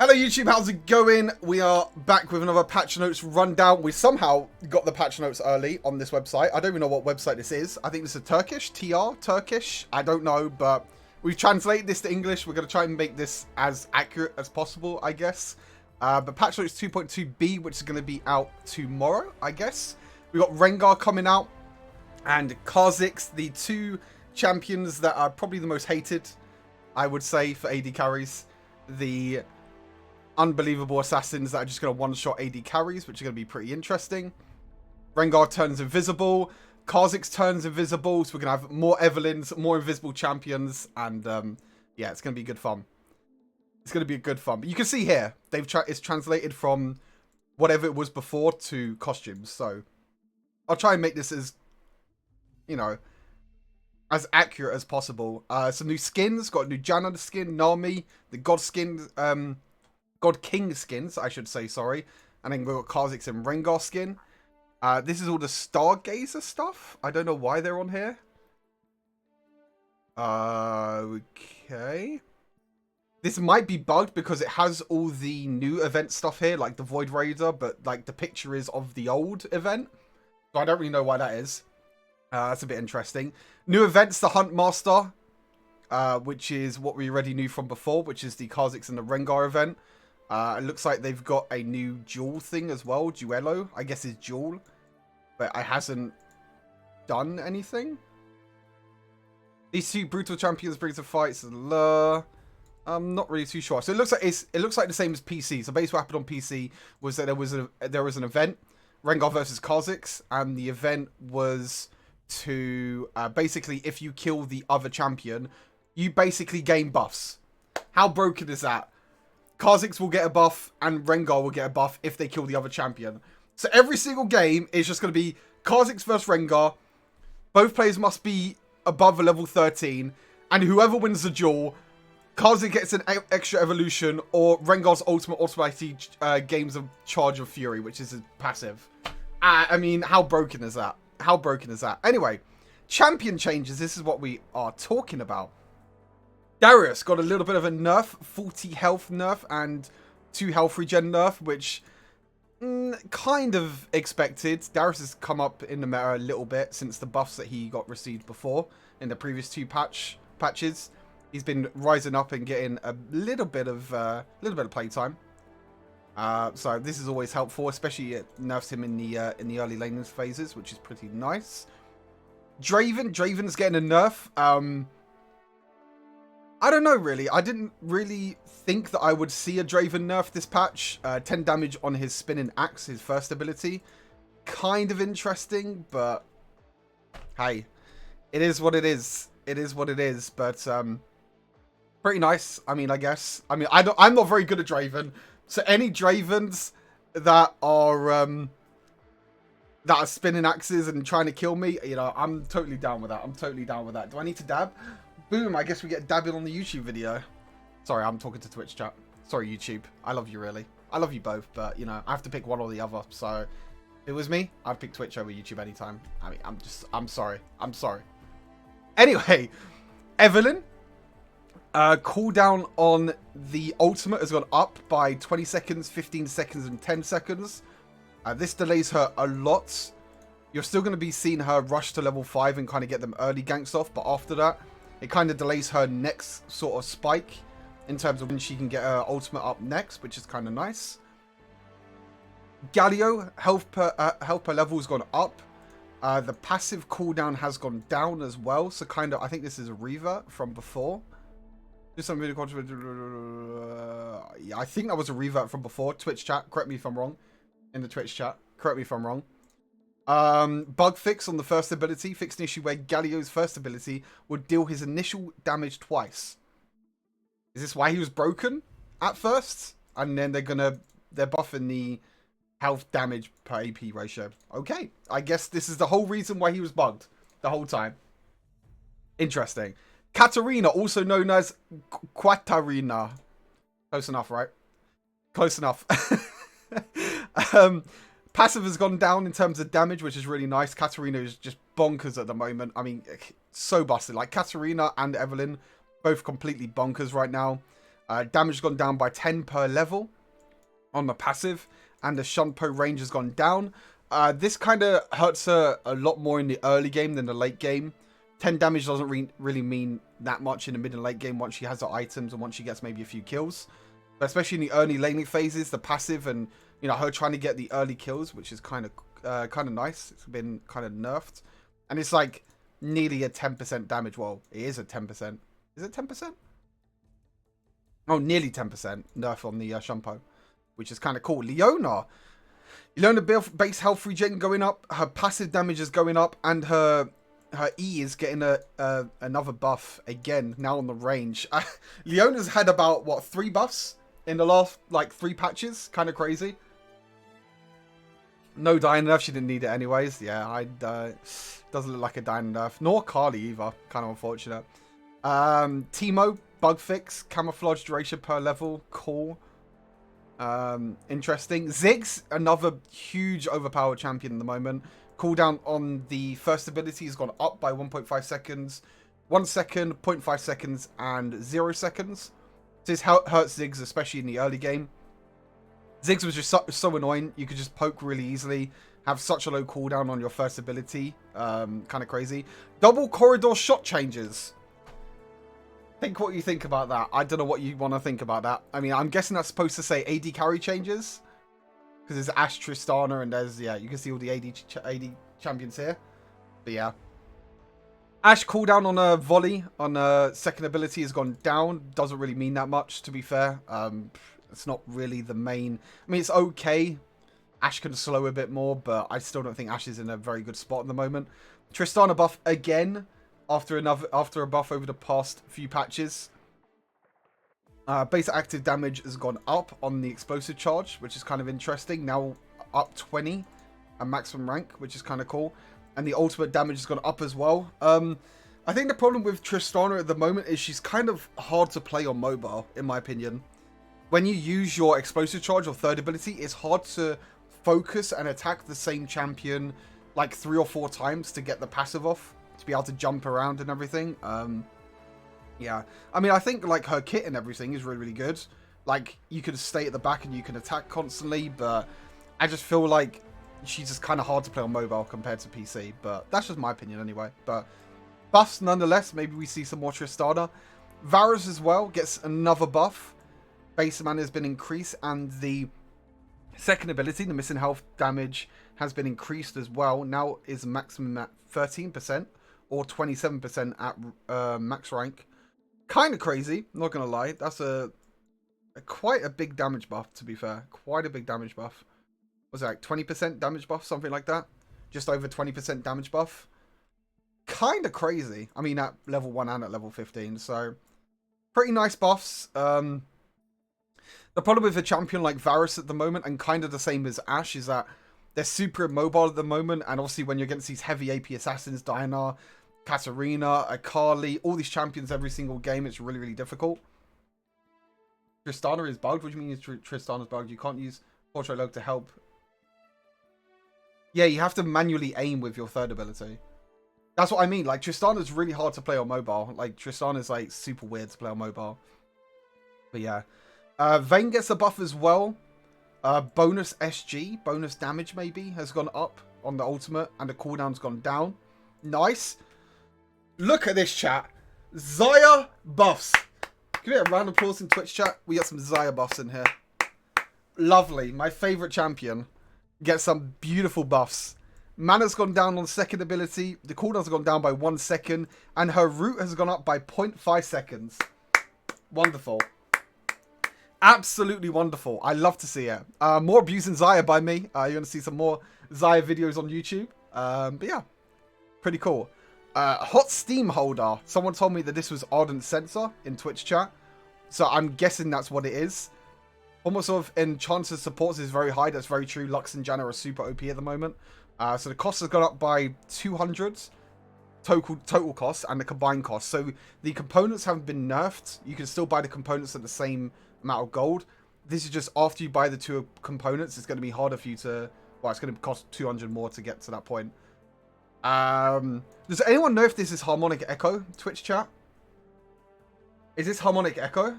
Hello YouTube, how's it going? We are back with another patch notes rundown. We somehow got the patch notes early on this website. I don't even know what website this is. I think this is Turkish, Turkish. I don't know, but we've translated this to English. We're going to try and make this as accurate as possible, I guess. But patch notes 2.2b, which is going to be out tomorrow, I guess. We got Rengar coming out and Kha'zix, the two champions that are probably the most hated, I would say, for AD carries. The unbelievable assassins that are just going to one-shot AD carries, which are going to be pretty interesting. Rengar turns invisible. Kha'zix turns invisible, so we're going to have more Evelyns, more invisible champions, and yeah, it's going to be good fun. It's going to be a good fun. But you can see here, it's translated from whatever it was before to costumes, so I'll try and make this as, you know, as accurate as possible. Some new skins. Got a new Janna skin, Nami, the God skin, God King skins, I should say, sorry. And then we've got Kha'zix and Rengar skin. This is all the Stargazer stuff. I don't know why they're on here. Okay. This might be bugged because it has all the new event stuff here, like the Void Raider, but like the picture is of the old event. So I don't really know why that is. That's a bit interesting. New events, the Hunt Master, which is what we already knew from before, which is the Kha'zix and the Rengar event. It looks like they've got a new duel thing as well. Duello, I guess, is duel. But it hasn't done anything. These two brutal champions brings the fights. I'm not really too sure. So it looks like the same as PC. So basically what happened on PC was that there was an event, Rengar versus Kha'zix, and the event was to basically, if you kill the other champion, you basically gain buffs. How broken is that? Kha'zix will get a buff and Rengar will get a buff if they kill the other champion. So every single game is just going to be Kha'zix versus Rengar. Both players must be above a level 13. And whoever wins the duel, Kha'zix gets an extra evolution, or Rengar's ultimate automatically gains a charge of fury, which is a passive. I mean, how broken is that? How broken is that? Anyway, champion changes. This is what we are talking about. Darius got a little bit of a nerf, 40 health nerf and 2 health regen nerf, which kind of expected. Darius has come up in the meta a little bit since the buffs that he got received before in the previous two patches. He's been rising up and getting a little bit of playtime. So this is always helpful, especially it nerfs him in the early laning phases, which is pretty nice. Draven's getting a nerf. I don't know, really. I didn't really think that I would see a Draven nerf this patch. 10 damage on his spinning axe, his first ability. Kind of interesting, but hey, it is what it is. It is what it is, but pretty nice. I mean, I guess. I mean, I'm not very good at Draven, so any Dravens that are spinning axes and trying to kill me, you know, I'm totally down with that. I'm totally down with that. Do I need to dab? Boom, I guess we get dabbing on the YouTube video. Sorry, I'm talking to Twitch chat. Sorry, YouTube. I love you, really. I love you both, but, you know, I have to pick one or the other. So, if it was me, I'd pick Twitch over YouTube anytime. I mean, I'm sorry. I'm sorry. Anyway, Evelyn. Cooldown on the ultimate has gone up by 20 seconds, 15 seconds, and 10 seconds. This delays her a lot. You're still going to be seeing her rush to level 5 and kind of get them early ganks off, but after that, it kind of delays her next sort of spike in terms of when she can get her ultimate up next, which is kind of nice. Galio, health per level has gone up. The passive cooldown has gone down as well. So kind of, I think this is a revert from before. Do some video yeah, I think that was a revert from before. Twitch chat, correct me if I'm wrong. In the Twitch chat, correct me if I'm wrong. Bug fix on the first ability. Fixed an issue where Galio's first ability would deal his initial damage twice. Is this why he was broken at first? And then they're buffing the health damage per AP ratio. Okay, I guess this is the whole reason why he was bugged the whole time. Interesting. Katarina, also known as Katarina. Close enough, right? Close enough. Passive has gone down in terms of damage, which is really nice. Katarina is just bonkers at the moment. I mean, so busted. Like, Katarina and Evelyn, both completely bonkers right now. Damage has gone down by 10 per level on the passive, and the Shunpo range has gone down. This kind of hurts her a lot more in the early game than the late game. 10 damage doesn't really mean that much in the mid and late game once she has her items and once she gets maybe a few kills. But especially in the early laning phases, the passive and, you know, her trying to get the early kills, which is kind of nice. It's been kind of nerfed. And it's like nearly a 10% damage. Well, it is a 10%. Is it 10%? Oh, nearly 10% nerf on the Shunpo, which is kind of cool. Leona base health regen going up, her passive damage is going up, and her E is getting another buff again now on the range. Leona's had about what 3 buffs in the last like 3 patches, kind of crazy. No dying nerf, she didn't need it anyways. Yeah, doesn't look like a dying nerf, nor Carly either. Kind of unfortunate. Teemo bug fix, camouflage duration per level, cool. Interesting. Ziggs, another huge overpowered champion at the moment. Cooldown on the first ability has gone up by 1.5 seconds, 1 second, 0.5 seconds, and 0 seconds. This hurts Ziggs, especially in the early game. Ziggs was just so annoying. You could just poke really easily, have such a low cooldown on your first ability. Kind of crazy. Double corridor shot changes. Think what you think about that. I don't know what you want to think about that. I mean, I'm guessing that's supposed to say AD carry changes. Because there's Ashe, Tristana, and there's, yeah, you can see all the AD champions here. But yeah. Ashe cooldown on a volley on a second ability has gone down. Doesn't really mean that much, to be fair. It's not really the main... I mean, it's okay. Ashe can slow a bit more, but I still don't think Ashe is in a very good spot at the moment. Tristana buff again after a buff over the past few patches. Base active damage has gone up on the explosive charge, which is kind of interesting. Now up 20 at maximum rank, which is kind of cool. And the ultimate damage has gone up as well. I think the problem with Tristana at the moment is she's kind of hard to play on mobile, in my opinion. When you use your explosive charge or third ability, it's hard to focus and attack the same champion like 3 or 4 times to get the passive off, to be able to jump around and everything. Yeah, I mean, I think like her kit and everything is really, really good. Like, you can stay at the back and you can attack constantly, but I just feel like she's just kind of hard to play on mobile compared to PC. But that's just my opinion anyway. But buffs nonetheless, maybe we see some more Tristana. Varus as well gets another buff. Base mana has been increased, and the second ability, the missing health damage, has been increased as well. Now is maximum at 13% or 27% at max rank. Kind of crazy, not gonna lie. That's quite a big damage buff, to be fair. Quite a big damage buff. Was it like 20% damage buff, something like that? Just over 20% damage buff. Kind of crazy. I mean, at level 1 and at level 15, so pretty nice buffs. The problem with a champion like Varus at the moment, and kind of the same as Ashe, is that they're super immobile at the moment, and obviously when you're against these heavy AP assassins, Diana, Katarina, Akali, all these champions every single game, it's really, really difficult. Tristana is bugged? What do you mean Tristana's bugged? You can't use Portrait Log to help. Yeah, you have to manually aim with your third ability. That's what I mean. Like, Tristana's really hard to play on mobile. Like, Tristana's like super weird to play on mobile. But yeah. Vayne gets a buff as well. Bonus SG, bonus damage maybe, has gone up on the ultimate, and the cooldown's gone down. Nice. Look at this, chat. Xayah buffs. Give me a round of applause in Twitch chat. We got some Xayah buffs in here. Lovely. My favorite champion gets some beautiful buffs. Mana's gone down on second ability. The cooldown's gone down by 1 second, and her root has gone up by 0.5 seconds. Wonderful. Absolutely wonderful. I love to see it. More abusing Xayah by me. You're going to see some more Xayah videos on YouTube. But yeah, pretty cool. Hot Steam Holder. Someone told me that this was Ardent Censor in Twitch chat. So I'm guessing that's what it is. Almost sort of Enchanted supports is very high. That's very true. Lux and Janna are super OP at the moment. So the cost has gone up by 200 total cost and the combined cost. So the components haven't been nerfed. You can still buy the components at the same amount of gold. This is just after you buy the 2 components, it's going to be harder for you to... Well, it's going to cost 200 more to get to that point. Does anyone know if this is Harmonic Echo? Twitch chat? Is this Harmonic Echo?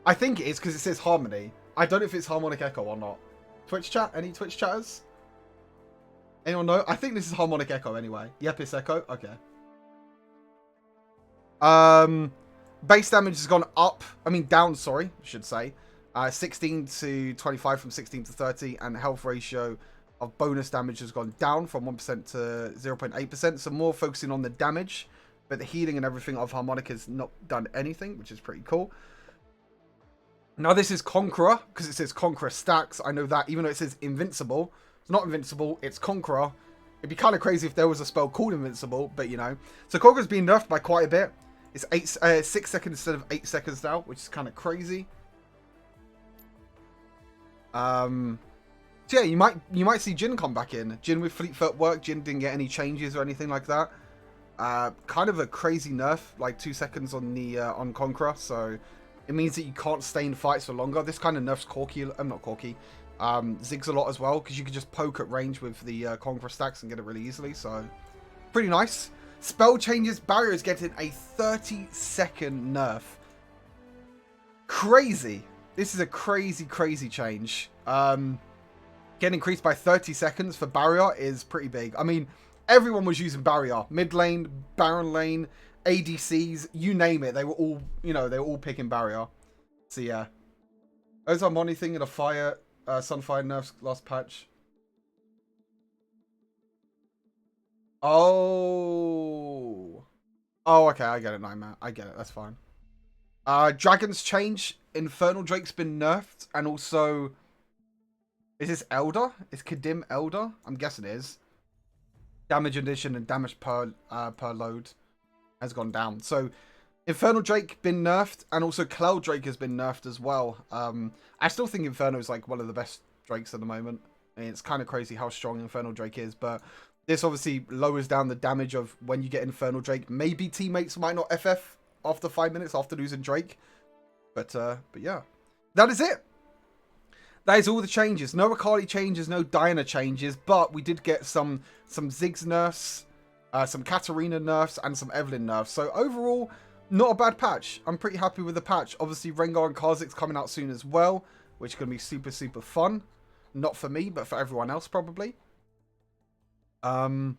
I think it is because it says Harmony. I don't know if it's Harmonic Echo or not. Twitch chat? Any Twitch chatters? Anyone know? I think this is Harmonic Echo anyway. Yep, it's Echo. Okay. Base damage has gone up. I mean, down, sorry, I should say. 16 to 25 from 16 to 30. And health ratio of bonus damage has gone down from 1% to 0.8%. So more focusing on the damage. But the healing and everything of Harmonic has not done anything, which is pretty cool. Now this is Conqueror, because it says Conqueror stacks. I know that, even though it says Invincible. It's not Invincible, it's Conqueror. It'd be kind of crazy if there was a spell called Invincible, but you know. So Conqueror's been nerfed by quite a bit. It's 6 seconds instead of 8 seconds now, which is kind of crazy. So yeah, you might see Jhin come back in. Jhin with Fleet Footwork. Jhin didn't get any changes or anything like that. Kind of a crazy nerf, like 2 seconds on the on Conqueror, so it means that you can't stay in fights for longer. This kind of nerfs Corki, not Corki, Ziggs a lot as well, because you can just poke at range with the Conqueror stacks and get it really easily, so pretty nice. Spell changes, Barrier is getting a 30-second nerf. Crazy. This is a crazy change. Getting increased by 30 seconds for Barrier is pretty big. I mean, everyone was using Barrier. Mid lane, Baron lane, ADCs, you name it. They were all, you know, they were all picking Barrier. So yeah. Those are money thing in a fire, Sunfire nerfs last patch. Oh. Oh, okay, I get it, Nightmare. I get it, that's fine. Dragon's change. Infernal Drake's been nerfed. And also, is this Elder? Is Kadim Elder? I'm guessing it is. Damage addition and damage per load has gone down. So Infernal Drake been nerfed, and also Cloud Drake has been nerfed as well. I still think Inferno is like one of the best Drakes at the moment. I mean, it's kind of crazy how strong Infernal Drake is, but this obviously lowers down the damage of when you get Infernal Drake. Maybe teammates might not FF after 5 minutes after losing Drake, but yeah, that is it. That is all the changes. No Akali changes, no Diana changes, but we did get some Ziggs nerfs, some Katarina nerfs, and some Evelyn nerfs. So overall, not a bad patch. I'm pretty happy with the patch. Obviously, Rengar and Kha'Zix coming out soon as well, which is going to be super fun. Not for me, but for everyone else probably. But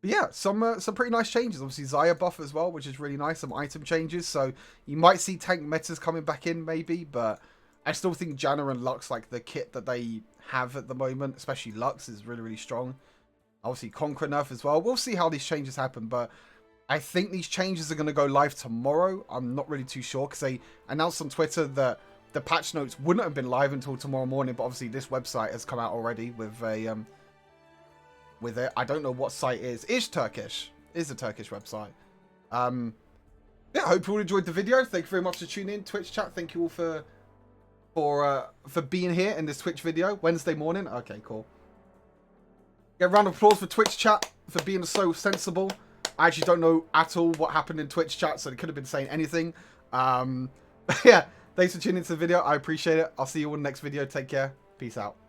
yeah, some pretty nice changes. Obviously, Xayah buff as well, which is really nice. Some item changes, so you might see tank metas coming back in maybe, but I still think Janna and Lux, like the kit that they have at the moment, especially Lux, is really strong. Obviously, Conqueror nerf as well. We'll see how these changes happen, but I think these changes are going to go live tomorrow. I'm not really too sure, because they announced on Twitter that the patch notes wouldn't have been live until tomorrow morning, but obviously this website has come out already with a with it. I don't know what site it is. It's Turkish. It's a Turkish website. Yeah, I hope you all enjoyed the video. Thank you very much for tuning in. Twitch chat, thank you all for being here in this Twitch video. Wednesday morning. Okay, cool. Get a round of applause for Twitch chat for being so sensible. I actually don't know at all what happened in Twitch chat, so they could have been saying anything. Yeah, thanks for tuning into the video. I appreciate it. I'll see you all in the next video. Take care. Peace out.